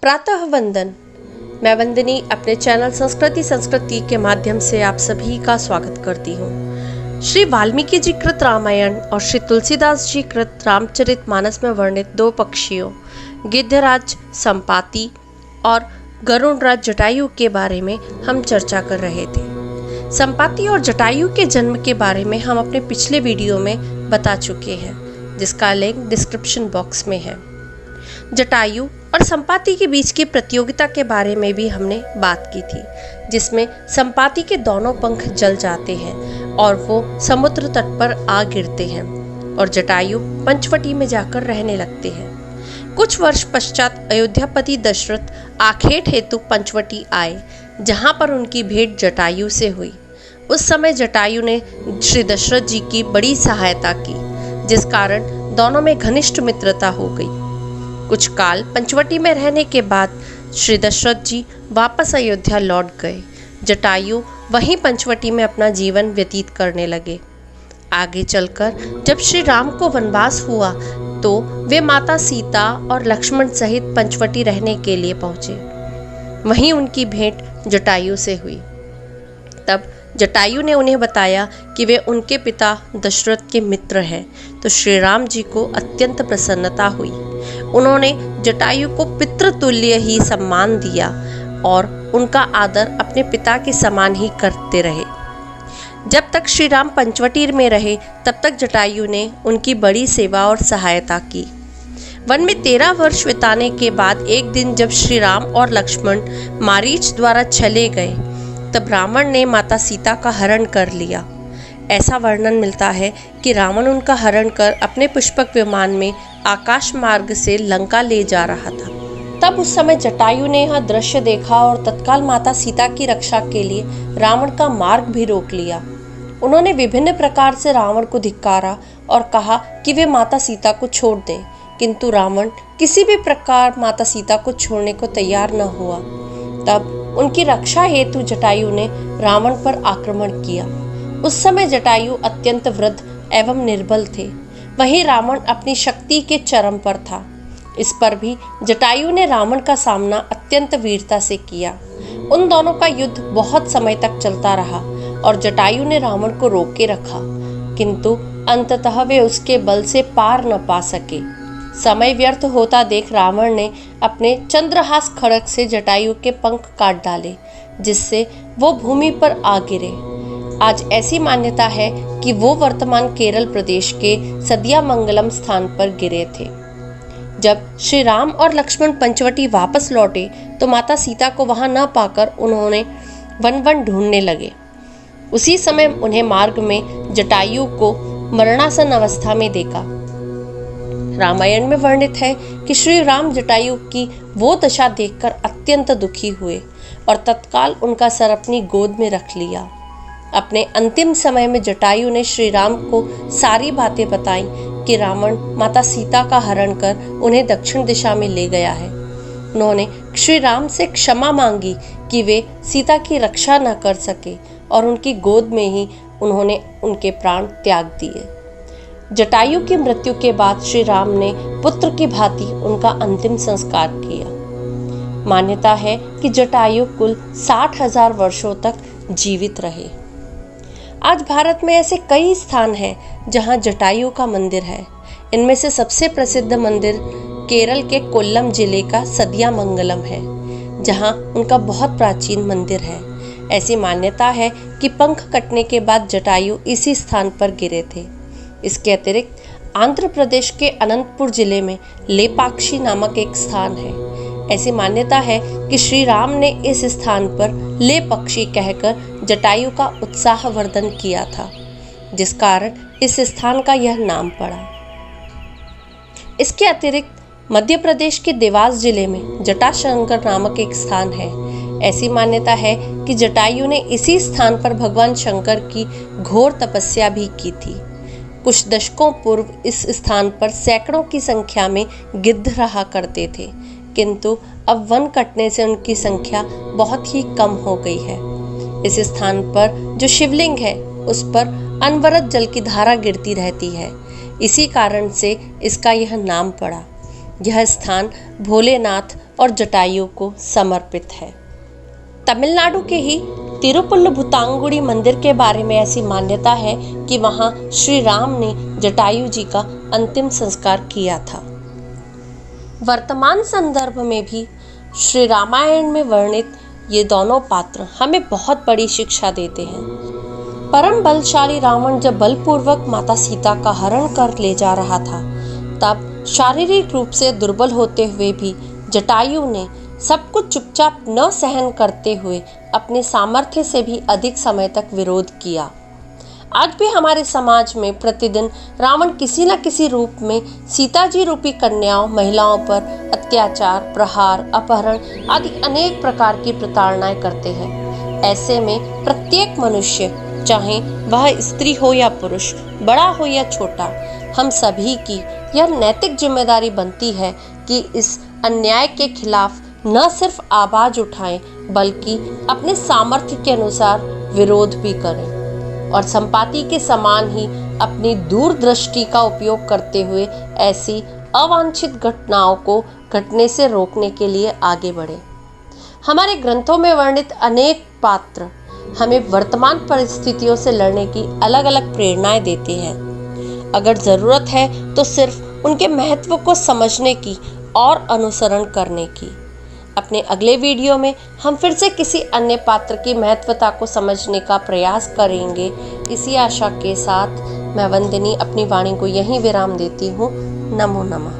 प्रातः वंदन। मैं वंदनी अपने चैनल संस्कृति के माध्यम से आप सभी का स्वागत करती हूँ। श्री वाल्मीकि जी कृत रामायण और श्री तुलसीदास जी कृत रामचरितमानस में वर्णित दो पक्षियों गिद्धराज संपाति और गरुड़राज जटायु के बारे में हम चर्चा कर रहे थे। संपाति और जटायु के जन्म के बारे में हम अपने पिछले वीडियो में बता चुके हैं, जिसका लिंक डिस्क्रिप्शन बॉक्स में है। जटायु और संपाति के बीच की प्रतियोगिता के बारे में भी हमने बात की थी, जिसमें संपाति के दोनों पंख जल जाते हैं और वो समुद्र तट पर आ गिरते हैं और जटायु पंचवटी में जाकर रहने लगते हैं। कुछ वर्ष पश्चात अयोध्यापति दशरथ आखेट हेतु पंचवटी आए, जहां पर उनकी भेंट जटायु से हुई। उस समय जटायु ने श्री दशरथ जी की बड़ी सहायता की, जिस कारण दोनों में घनिष्ठ मित्रता हो गई। कुछ काल पंचवटी में रहने के बाद श्री दशरथ जी वापस अयोध्या लौट गए। जटायु वहीं पंचवटी में अपना जीवन व्यतीत करने लगे। आगे चलकर जब श्री राम को वनवास हुआ तो वे माता सीता और लक्ष्मण सहित पंचवटी रहने के लिए पहुंचे। वहीं उनकी भेंट जटायु से हुई। तब जटायु ने उन्हें बताया कि वे उनके पिता दशरथ के मित्र हैं, तो श्री राम जी को अत्यंत प्रसन्नता हुई। उन्होंने जटायु को पितृतुल्य ही सम्मान दिया और उनका आदर अपने पिता के समान ही करते रहे। जब तक श्री राम पंचवटी में रहे तब तक जटायु ने उनकी बड़ी सेवा और सहायता की। वन में 13 वर्ष बिताने के बाद एक दिन जब श्री राम और लक्ष्मण मारीच द्वारा चले गए, तब रावण ने माता सीता का हरण कर लिया। ऐसा वर्णन मिलता है कि रावण उनका हरण कर अपने पुष्पक विमान में आकाश मार्ग से लंका ले जा रहा था। तब उस समय जटायु ने यह दृश्य देखा और तत्काल माता सीता की रक्षा के लिए रावण का मार्ग भी रोक लिया। उन्होंने विभिन्न प्रकार से रावण को धिक्कारा और कहा कि वे माता सीता को छोड़ दें, किंतु रावण किसी भी प्रकार माता सीता को छोड़ने को तैयार न हुआ। तब उनकी रक्षा हेतु जटायु ने रावण पर आक्रमण किया। उस समय जटायु अत्यंत वृद्ध एवं निर्बल थे, वहीं रावण अपनी शक्ति के चरम पर था। इस पर भी जटायु ने रावण का सामना अत्यंत वीरता से किया। उन दोनों का युद्ध बहुत समय तक चलता रहा और जटायु ने रावण को रोक के रखा, किंतु अंततः वे उसके बल से पार न पा सके। समय व्यर्थ होता देख रावण ने अपने चंद्रहास खड्ग से जटायु के पंख काट डाले, जिससे वो भूमि पर आ गिरे। आज ऐसी मान्यता है कि वो वर्तमान केरल प्रदेश के सदियामंगलम स्थान पर गिरे थे। जब श्री राम और लक्ष्मण पंचवटी वापस लौटे तो माता सीता को वहां न पाकर उन्होंने वन ढूंढने लगे। उसी समय उन्हें मार्ग में जटायु को मरणासन अवस्था में देखा। रामायण में वर्णित है कि श्री राम जटायु की वो दशा देखकर अत्यंत दुखी हुए और तत्काल उनका सर अपनी गोद में रख लिया। अपने अंतिम समय में जटायु ने श्री राम को सारी बातें बताई कि रावण माता सीता का हरण कर उन्हें दक्षिण दिशा में ले गया है। उन्होंने श्री राम से क्षमा मांगी कि वे सीता की रक्षा न कर सके और उनकी गोद में ही उन्होंने उनके प्राण त्याग दिए। जटायु की मृत्यु के बाद श्री राम ने पुत्र की भांति उनका अंतिम संस्कार किया। मान्यता है कि जटायु कुल 60,000 वर्षों तक जीवित रहे। आज भारत में ऐसे कई स्थान हैं जहां जटायु का मंदिर है। इनमें से सबसे प्रसिद्ध मंदिर केरल के कोल्लम जिले का सदियामंगलम है, जहां उनका बहुत प्राचीन मंदिर है। ऐसी मान्यता है कि पंख कटने के बाद जटायु इसी स्थान पर गिरे थे। इसके अतिरिक्त आंध्र प्रदेश के अनंतपुर जिले में लेपाक्षी नामक एक स्थान है। ऐसी मान्यता है कि श्री राम ने इस स्थान पर ले पक्षी कहकर जटायु का उत्साहवर्धन किया था, जिस कारण इस स्थान का यह नाम पड़ा। इसके अतिरिक्त मध्य प्रदेश के देवास जिले में जटाशंकर नामक एक स्थान है। ऐसी मान्यता है कि जटायु ने इसी स्थान पर भगवान शंकर की घोर तपस्या भी की थी। कुछ दशकों पूर्व इस स्थान पर सैकड़ों की संख्या में गिद्ध रहा करते थे, किंतु अब वन कटने से उनकी संख्या बहुत ही कम हो गई है। इस स्थान पर जो शिवलिंग है उस पर अनवरत जल की धारा गिरती रहती है। इसी कारण से इसका यह नाम पड़ा। यह स्थान भोलेनाथ और जटायु को समर्पित है। तमिलनाडु के ही तिरुपुल्लुभुतांगुड़ी मंदिर के बारे में ऐसी मान्यता है कि वहां श्री राम ने जटायु जी का अंतिम संस्कार किया था। वर्तमान संदर्भ में भी श्री रामायण में वर्णित ये दोनों पात्र हमें बहुत बड़ी शिक्षा देते हैं। परम बलशाली रावण जब बलपूर्वक माता सीता का हरण कर ले जा रहा था, तब शारीरिक रूप से दुर्बल होते हुए भी जटायु ने सब कुछ चुपचाप न सहन करते हुए अपने सामर्थ्य से भी अधिक समय तक विरोध किया। आज भी हमारे समाज में प्रतिदिन रावण किसी न किसी रूप में सीता जी रूपी कन्याओं महिलाओं पर अत्याचार, प्रहार, अपहरण आदि अनेक प्रकार की प्रताड़नाएं करते हैं। ऐसे में प्रत्येक मनुष्य, चाहे वह स्त्री हो या पुरुष, बड़ा हो या छोटा, हम सभी की यह नैतिक जिम्मेदारी बनती है कि इस अन्याय के खिलाफ न सिर्फ आवाज उठाएं बल्कि अपने सामर्थ्य के अनुसार विरोध भी करें और संपाति के समान ही अपनी दूरदृष्टि का उपयोग करते हुए ऐसी अवांछित घटनाओं को घटने से रोकने के लिए आगे बढ़े। हमारे ग्रंथों में वर्णित अनेक पात्र हमें वर्तमान परिस्थितियों से लड़ने की अलग अलग प्रेरणाएं देते हैं। अगर जरूरत है तो सिर्फ उनके महत्व को समझने की और अनुसरण करने की। अपने अगले वीडियो में हम फिर से किसी अन्य पात्र की महत्वता को समझने का प्रयास करेंगे। इसी आशा के साथ मैं वंदिनी अपनी वाणी को यहीं विराम देती हूँ। नमो नमः।